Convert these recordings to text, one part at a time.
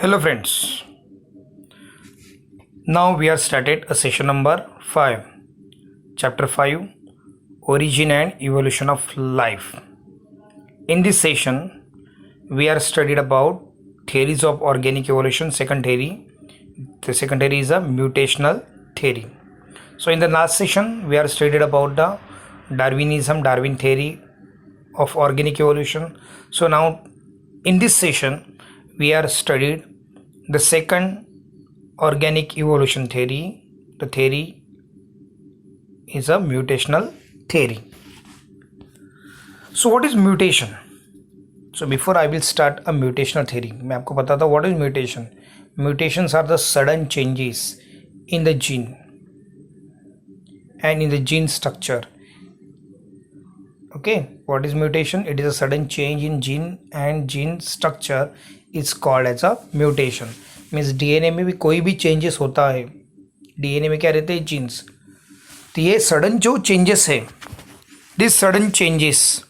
Hello friends, now we are started a session number 5, chapter 5, Origin and Evolution of Life. In this session, we are studied about theories of organic evolution. Second theory, the second theory is a mutational theory. So in the last session, we are studied about the Darwin theory of organic evolution. So now in this session, we are studied the second organic evolution theory. The theory is a mutational theory. So what is mutation? So before I will start a mutational theory, मैं आपको बताता हूँ what is mutation. Mutations are the sudden changes in the gene and in the gene structure. Okay, what is mutation? It is a sudden change in gene and gene structure is called as a mutation. Means DNA में भी कोई भी changes होता है, DNA में क्या रहते हैं genes, तो ये sudden जो changes है, this sudden changes,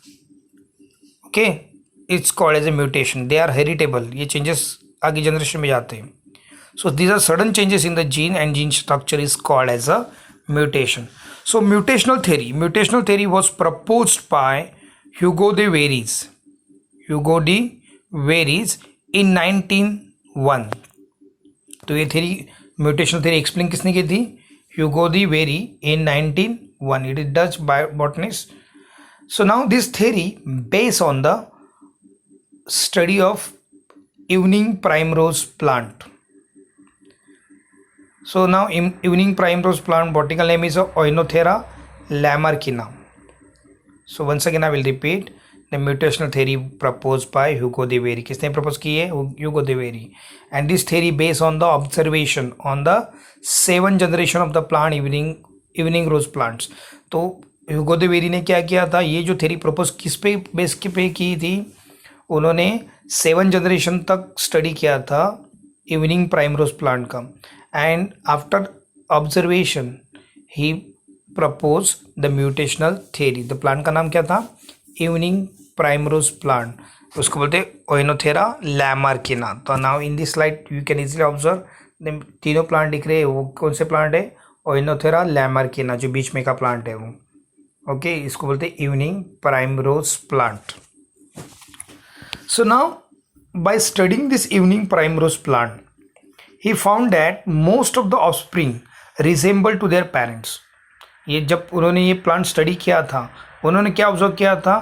okay, it's called as a mutation. They are heritable. ये changes आगे generation में जाते हैं. So these are sudden changes in the gene and gene structure is called as a mutation. So mutational theory was proposed by Hugo de Veres in 1901. तो ये theory mutational theory explain किसने की थी? Hugo de Vries in 1901. It is Dutch botanist. So now this theory based on the study of evening primrose plant. So now evening primrose plant botanical name is Oenothera lamarckina. So once again I will repeat the mutational theory proposed by Hugo de Very. किसने propose की है? Hugo de Very. And this theory based on the observation on the 7 generation of the plant evening rose plants. तो Hugo de Very ने क्या किया था? ये जो theory propose किस पे बेस पे की थी? उन्होंने 7 जनरेशन तक स्टडी किया था इवनिंग प्राइमरोज प्लांट का. And after observation he proposed the mutational theory. The plant का नाम क्या था? Evening primrose plant. उसको बोलते Oenothera lamarckina. तो now in this slide you can easily observe the तीनों प्लांट दिख रहे हैं. वो कौन से प्लांट है? Oenothera lamarckina, जो बीच में का प्लांट है वो. ओके, इसको बोलते evening primrose plant. So now by studying this evening primrose plant, he found that most of the offspring resemble to their parents. ये जब उन्होंने ये प्लांट स्टडी किया था, उन्होंने क्या ऑब्जर्व किया था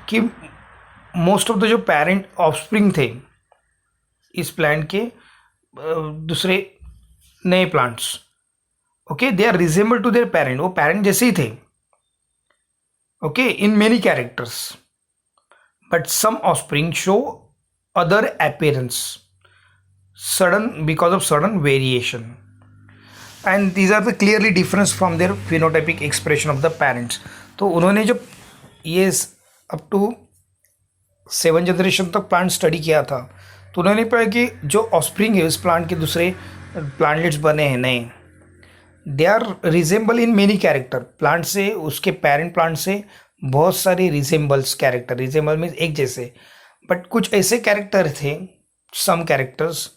कि मोस्ट ऑफ द जो पेरेंट ऑफस्प्रिंग थे इस प्लांट के दूसरे नए plants, okay, they are resemble to their parent. वो पेरेंट जैसे ही थे, okay, in many characters, but some offspring show other appearance because of sudden variation, and these are the clearly difference from their phenotypic expression of the parents. तो उन्होंने जब ये up to 7 generation तक plant study किया था, तो उन्होंने पाया कि जो ऑफस्प्रिंग है उस प्लांट के दूसरे प्लांटलेट्स बने हैं नए, they are resemble in many character. Plant से, उसके पेरेंट प्लांट से बहुत सारे रिजेंबल्स कैरेक्टर, रिजेंबल मीन्स एक जैसे, बट कुछ ऐसे कैरेक्टर थे, some characters,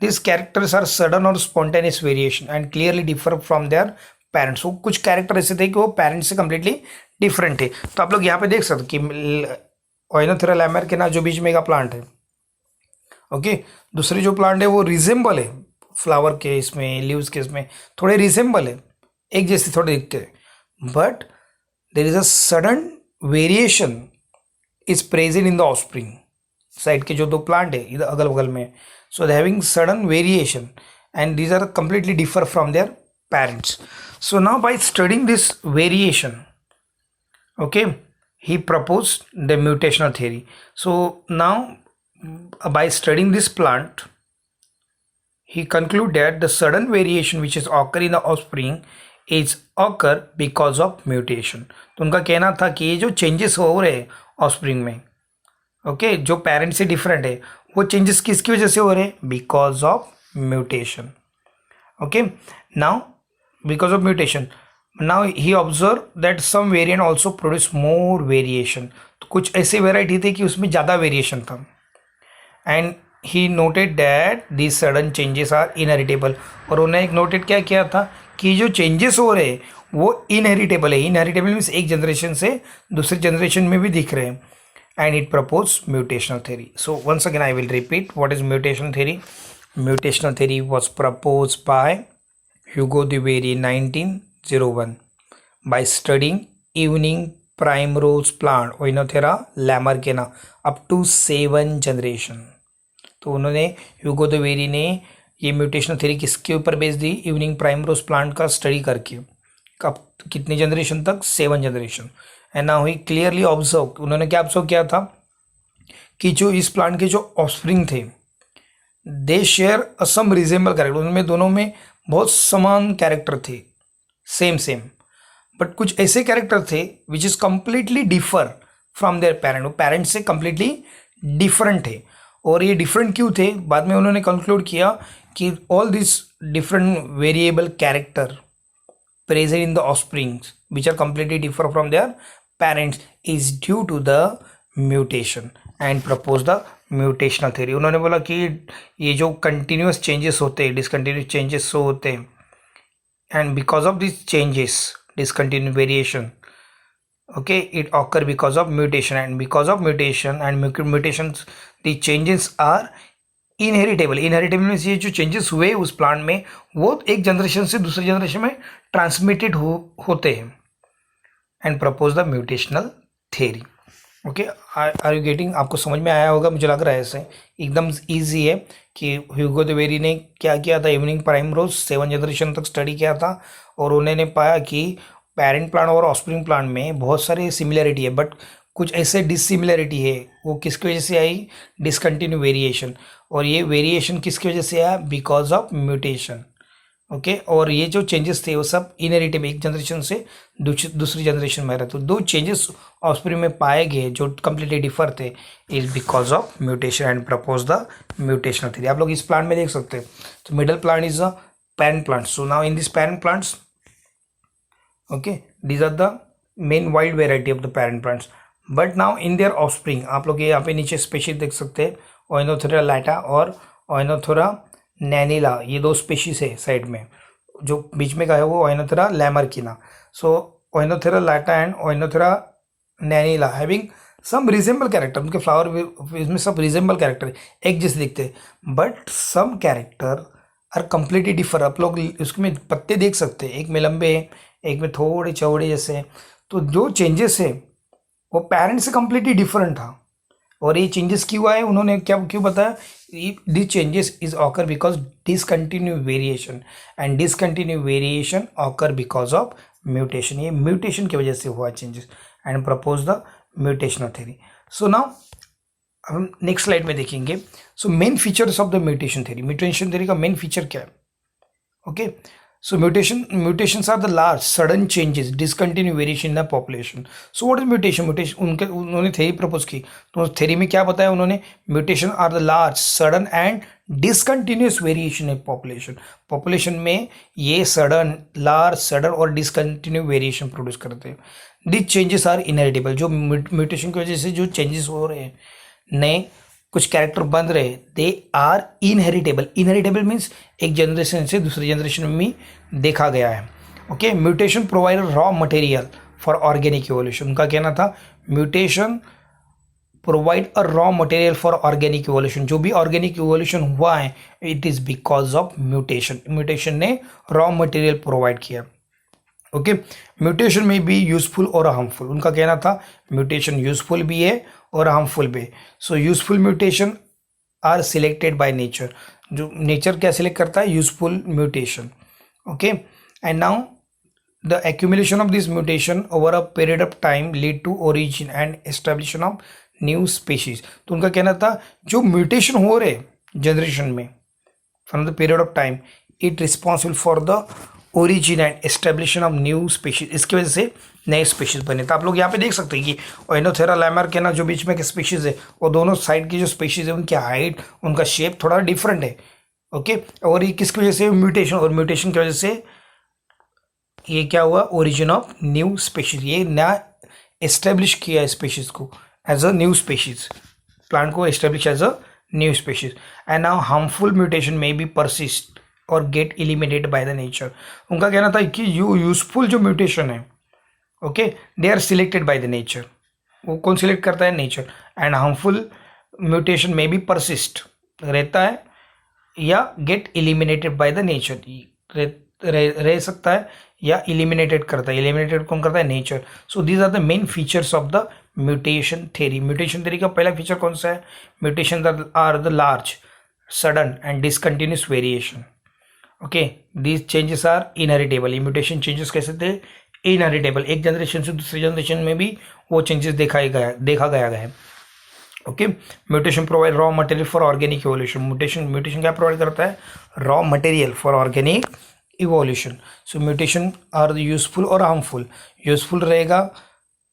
these characters are sudden or spontaneous variation and clearly differ from their parents. वो कुछ कैरेक्टर ऐसे थे कि वो पेरेंट्स से कम्प्लीटली डिफरेंट थे. तो आप लोग यहाँ पे देख सकते कि Oenothera lamarckina जो बीच में का प्लांट है, ओके, दूसरे जो प्लांट है वो रिजेंबल है, फ्लावर के इसमें, लीव्स के इसमें थोड़े रिजेंबल है, एक जैसे थोड़े दिखते हैं, but there is a sudden variation is present in the offspring. Side के जो दो प्लांट है इधर अगल बगल में, so they're having sudden variation and these are completely differ from their parents. So now by studying this variation, okay, he proposed the mutational theory. So now by studying this plant, he concluded that the sudden variation which is occur in the offspring is occur because of mutation. तो उनका कहना था कि ये जो changes हो रहे हैं offspring में, ओके, जो पेरेंट्स से डिफरेंट है, वो चेंजेस किसकी वजह से हो रहे हैं? Because of mutation. Okay, now because of mutation, now he observe that some variant also produce more variation. तो कुछ ऐसे वेराइटी थे कि उसमें ज़्यादा वेरिएशन था, and he noted that this sudden changes are inheritable, और उन्होंने एक नोटेड क्या किया था कि जो चेंजेस हो रहे हैं वो इनहेरिटेबल है. इनहेरिटेबल मीन्स एक जनरेशन से दूसरी जनरेशन में भी दिख रहे हैं. And it propose mutational theory. So once again I will repeat what is mutational theory. Mutational theory was proposed by Hugo de Very 1901 by studying evening primrose plant Oenothera lamarcina up to 7 generation. तो उन्होंने ह्यूगो de very ने ये mutational theory किसके ऊपर base दी? Evening primrose plant का study करके. कब कितनी जनरेशन तक? 7 generation. And now he clearly observe, उन्होंने क्या ऑब्जर्व किया था कि जो इस प्लांट के जो ऑफस्प्रिंग थे दे शेयर सम रिजेंबल कैरेक्टर, उनमें दोनों में बहुत समान कैरेक्टर थे, सेम सेम. बट कुछ ऐसे कैरेक्टर थे which is completely differ from there parent, वो पेरेंट्स से कम्प्लीटली डिफरेंट थे. और ये डिफरेंट क्यों थे? बाद में उन्होंने कंक्लूड किया कि all this different variable character present in the offsprings which are completely differ from their parents is due to the mutation and propose the mutational theory. उन्होंने बोला कि ये जो कंटिन्यूस चेंजेस होते हैं, डिसकंटिन्यूस चेंजेस सो होते हैं, and because of this changes discontinue variation, okay, it occur because of mutation, and because of mutation and mutations the changes are inheritable. Inheritable means ये जो चेंजेस हुए उस plant में वो एक जनरेशन से दूसरी जनरेशन में ट्रांसमिटेड होते हैं. And propose the mutational theory. Okay, are you getting? आपको समझ में आया होगा, मुझे लग रहा है ऐसे एकदम ईजी है कि ह्यूगो de वेरी ने क्या किया था, इवनिंग प्राइमरोज 7 जनरेशन तक स्टडी किया था और उन्होंने पाया कि पेरेंट प्लांट और ऑफस्प्रिंग प्लांट में बहुत सारी सिमिलरिटी है बट कुछ ऐसे डिसिमिलरिटी है. वो किसकी वजह से आई? Discontinue variation. और ये वेरिएशन किसकी वजह से आया? Because of mutation. ओके, और ये जो चेंजेस थे वो सब इनहेरिटेबल, एक जनरेशन से दूसरी जनरेशन में रहे. तो दो चेंजेस ऑफस्प्रिंग में पाए गए जो कंप्लीटली डिफर थे is because of mutation and propose the mutational theory. आप लोग इस प्लांट में देख सकते हैं. तो middle plant is a parent plant. So now in this parent plants, okay, these are the main wide variety of the parent plants, but now in their offspring आप लोग ये यहाँ पे नीचे स्पेशीज देख सकते हैं, ओइनोथोरा लाटा और ओइनोथोरा नैनिला. ये दो स्पेशीज है साइड में, जो बीच में का है वो Oenothera lamarckiana. So Oenothera lata and Oenothera nanella having some resemble character. उनके फ्लावर इसमें सब रिजेंबल कैरेक्टर एक जैसे दिखते हैं, but some character are completely differ. आप लोग उसमें पत्ते देख सकते हैं, एक में लंबे हैं, एक में थोड़े चौड़े जैसे. तो जो चेंजेस है वो पेरेंट से कम्प्लीटली डिफरेंट था. और ये चेंजेस क्यों आए, उन्होंने क्यों बताया? This changes is occur because discontinue variation, and discontinue variation occur because of mutation. ये म्यूटेशन की वजह से हुआ changes and propose the mutational theory. So now हम नेक्स्ट स्लाइड में देखेंगे. So main features of the mutation theory. Mutation theory का main feature क्या है? Okay, so mutations are the large sudden changes discontinue variation in the population. So what is mutation? उन्होंने theory propose की, तो theory में क्या बताया उन्होंने? Mutation are the large sudden and discontinuous variation in population में ये सडन, लार्ज, सडन और डिसकंटिन्यू वेरिएशन प्रोड्यूस करते हैं. This changes are inheritable. जो म्यूटेशन की वजह से जो चेंजेस हो रहे हैं, नए कुछ कैरेक्टर बन रहे, they are inheritable. Inheritable means एक जनरेशन से दूसरी जनरेशन में भी देखा गया है. Okay, mutation provide raw material for organic evolution. उनका कहना था mutation provide a raw material for organic evolution. जो भी ऑर्गेनिक इवोल्यूशन हुआ है it is because of mutation. Mutation ने रॉ मटेरियल प्रोवाइड किया. ओके, म्यूटेशन में भी यूजफुल और हार्मफुल. उनका कहना था म्यूटेशन यूजफुल भी है और हार्मफुल भी. So useful mutation are selected by nature. जो नेचर क्या सिलेक्ट करता है? Useful mutation. Okay, and now the accumulation of this mutation over a period of time lead to origin and establishment of new species. तो उनका कहना था जो mutation हो रहे जनरेशन में from the period of time it responsible for the origin and establishment of new species. इसकी वजह से नए स्पीशीज बने. तो आप लोग यहाँ पे देख सकते हैं कि ओइनोथेरा लैमरकिना जो बीच में के स्पीशीज है और दोनों साइड की जो स्पीशीज है उनकी हाइट, उनका शेप थोड़ा डिफरेंट है. ओके, और ये किसकी वजह से? म्यूटेशन. और म्यूटेशन की वजह से ये क्या हुआ? Origin of new species. ये नया एस्टेब्लिश किया स्पीशीज को as a new species. Plant को establish as a new species. And now harmful mutation may be persist or get eliminated by the nature. उनका कहना था कि यूजफुल जो म्यूटेशन है, okay, they are selected by the nature. वो कौन select करता है? नेचर. एंड हार्मफुल म्यूटेशन में भी परसिस्ट रहता है या gate eliminated by the nature, रह सकता है या एलिमिनेटेड करता है. एलिमिनेटेड कौन करता है? Nature. So these are the main features of the mutation theory. Mutation theory का पहला फीचर कौन सा है? Mutation are the large, sudden and discontinuous variation. Okay, these changes are inheritable. ये म्यूटेशन चेंजेस कैसे थे? इनहेरिटेबल. एक जनरेशन से दूसरी जनरेशन में भी वो चेंजेस देखा गया है. Okay, mutation provide raw material for organic evolution. Mutation क्या प्रोवाइड करता है? Raw material for organic evolution. So mutation are useful और हार्मफुल. यूजफुल रहेगा,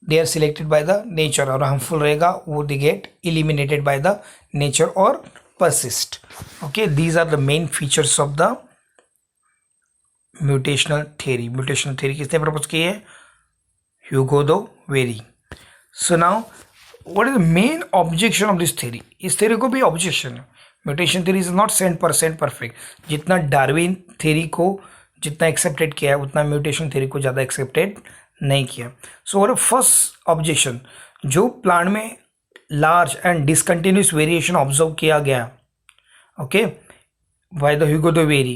they are selected by the nature, और हार्मफुल रहेगा, वो they get eliminated by the nature और persist. Okay, these are the main features of the mutational theory. Mutational theory किसने propose की है? ह्यूगो दो very. So now what is the main objection of this theory? इस theory को भी objection है. Mutation theory is not 100% perfect. जितना Darwin theory को जितना एक्सेप्टेड किया है उतना म्यूटेशन थ्योरी को ज़्यादा एक्सेप्टेड नहीं किया. So what first objection? जो प्लांट में large and discontinuous variation observe किया गया, ओके, बाय द ह्यूगो दो very,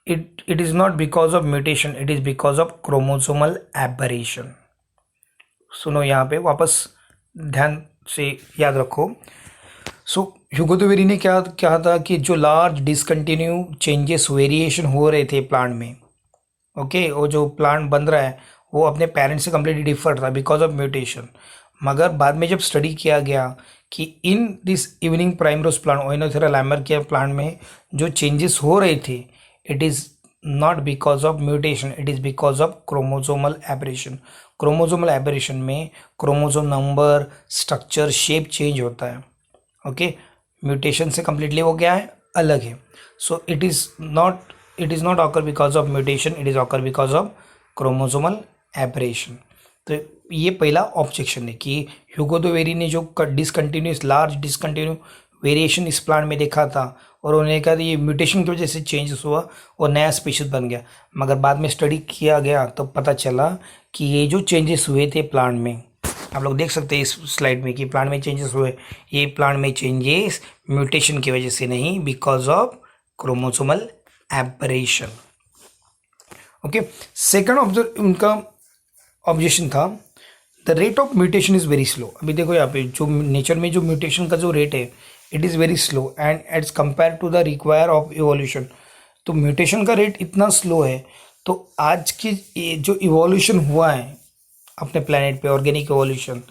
it is not because of mutation, it is because of chromosomal aberration. सुनो यहाँ पे वापस ध्यान से याद रखो. सो ह्यूगो दो वेरी ने क्या कहा था कि जो लार्ज डिसकंटिन्यू चेंजेस वेरिएशन हो रहे थे प्लांट में, ओके, वो जो प्लांट बन रहा है वो अपने पेरेंट्स से कम्प्लीटली डिफर था बिकॉज ऑफ म्यूटेशन. मगर बाद में जब स्टडी किया गया कि in this evening primrose plant, Oenothera Lamar के प्लांट में जो चेंजेस हो रहे थे, it is not because of mutation, it is because of chromosomal aberration. Chromosomal aberration में chromosome number, structure, shape change होता है. ओके, म्यूटेशन से कम्प्लीटली वो क्या है? अलग है. So it is not occur because of mutation, it is occur because of chromosomal aberration. तो ये पहला ऑब्जेक्शन है कि ह्यूगो दो वेरी ने जो डिसकंटिन्यूस लार्ज डिसकंटिन्यू वेरिएशन इस प्लांट में देखा था और उन्होंने कहा ये म्यूटेशन की वजह से चेंजेस हुआ और नया स्पीशीज बन गया. मगर बाद में स्टडी किया गया तो पता चला कि ये जो चेंजेस हुए थे प्लांट में, आप लोग देख सकते हैं इस स्लाइड में कि प्लांट में चेंजेस हुए, ये प्लांट में चेंजेस म्यूटेशन की वजह से नहीं, because of chromosomal aberration. Okay, second उनका ऑब्जेक्शन था the rate of mutation is very slow. अभी देखो यहाँ पे जो नेचर में जो म्यूटेशन का जो रेट है, it is very slow and as compare to the require of evolution. तो म्यूटेशन का रेट इतना स्लो है, तो आज की जो इवोल्यूशन हुआ है अपने प्लेनेट पे, ऑर्गेनिक इवोल्यूशन,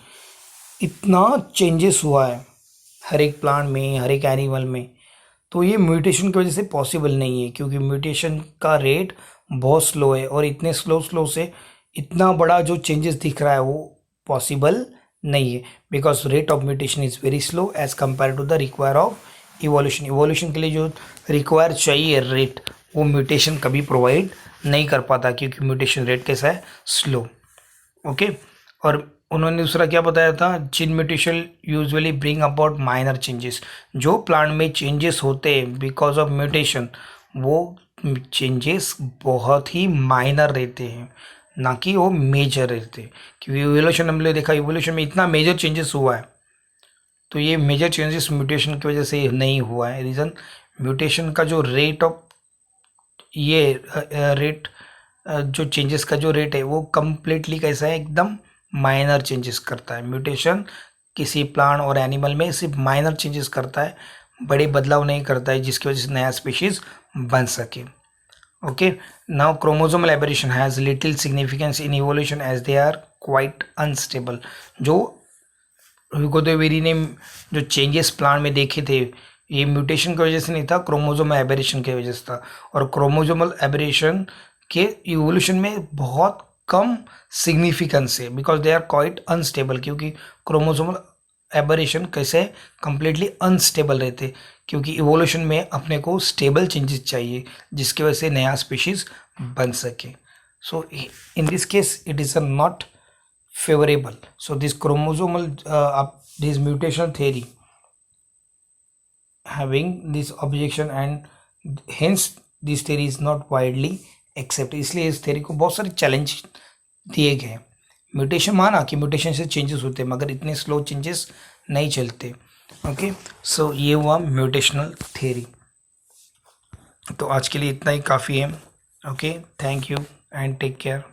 इतना चेंजेस हुआ है हर एक प्लांट में, हर एक एनिमल में, तो ये म्यूटेशन की वजह से पॉसिबल नहीं है, क्योंकि म्यूटेशन का रेट बहुत स्लो है और इतने स्लो से इतना बड़ा जो चेंजेस दिख रहा है वो पॉसिबल नहीं है, because rate of mutation is very slow as compare to the require of evolution. Evolution के लिए जो रिक्वायर चाहिए रेट, वो म्यूटेशन कभी प्रोवाइड नहीं कर पाता, क्योंकि म्यूटेशन रेट कैसा है? स्लो. ओके, और उन्होंने दूसरा क्या बताया था? Gene mutation usually bring about minor changes. जो प्लांट में चेंजेस होते हैं बिकॉज ऑफ म्यूटेशन, वो चेंजेस बहुत ही माइनर रहते हैं, ना कि वो मेजर रहते. क्योंकि इवोल्यूशन हमने देखा, इवोल्यूशन में इतना मेजर चेंजेस हुआ है, तो ये मेजर चेंजेस म्यूटेशन की वजह से नहीं हुआ है. रीज़न, म्यूटेशन का जो रेट ऑफ रेट जो चेंजेस का जो रेट है वो कम्प्लीटली कैसा है? एकदम माइनर चेंजेस करता है. म्यूटेशन किसी प्लांट और एनिमल में सिर्फ माइनर चेंजेस करता है, बड़े बदलाव नहीं करता है जिसकी वजह से नया स्पीशीज बन सके. Okay, now chromosomal aberration has little significance in evolution as they are quite unstable. जो ह्यूगो दो वेरी ने जो चेंजेस प्लांट में देखे थे, ये म्यूटेशन की वजह से नहीं था, क्रोमोसोमल एबरेशन की वजह से था. और क्रोमोसोमल एबरेशन के इवोल्यूशन में बहुत कम सिग्निफिकेंस है, because they are quite unstable. क्योंकि क्रोमोसोमल एबरेशन कैसे कम्प्लीटली अनस्टेबल रहते, क्योंकि इवोल्यूशन में अपने को स्टेबल चेंजेस चाहिए जिसकी वजह से नया स्पीशीज बन सके. So in this case it is not favourable. So this chromosomal this mutation theory having this objection and hence this theory is not widely accept, इसलिए इस थ्योरी को बहुत सारे चैलेंज दिए गए। म्यूटेशन माना कि म्यूटेशन से चेंजेस होते हैं मगर इतने स्लो चेंजेस नहीं चलते। ओके, सो ये हुआ म्यूटेशनल थ्योरी। तो आज के लिए इतना ही काफ़ी है। Okay, thank you and take care.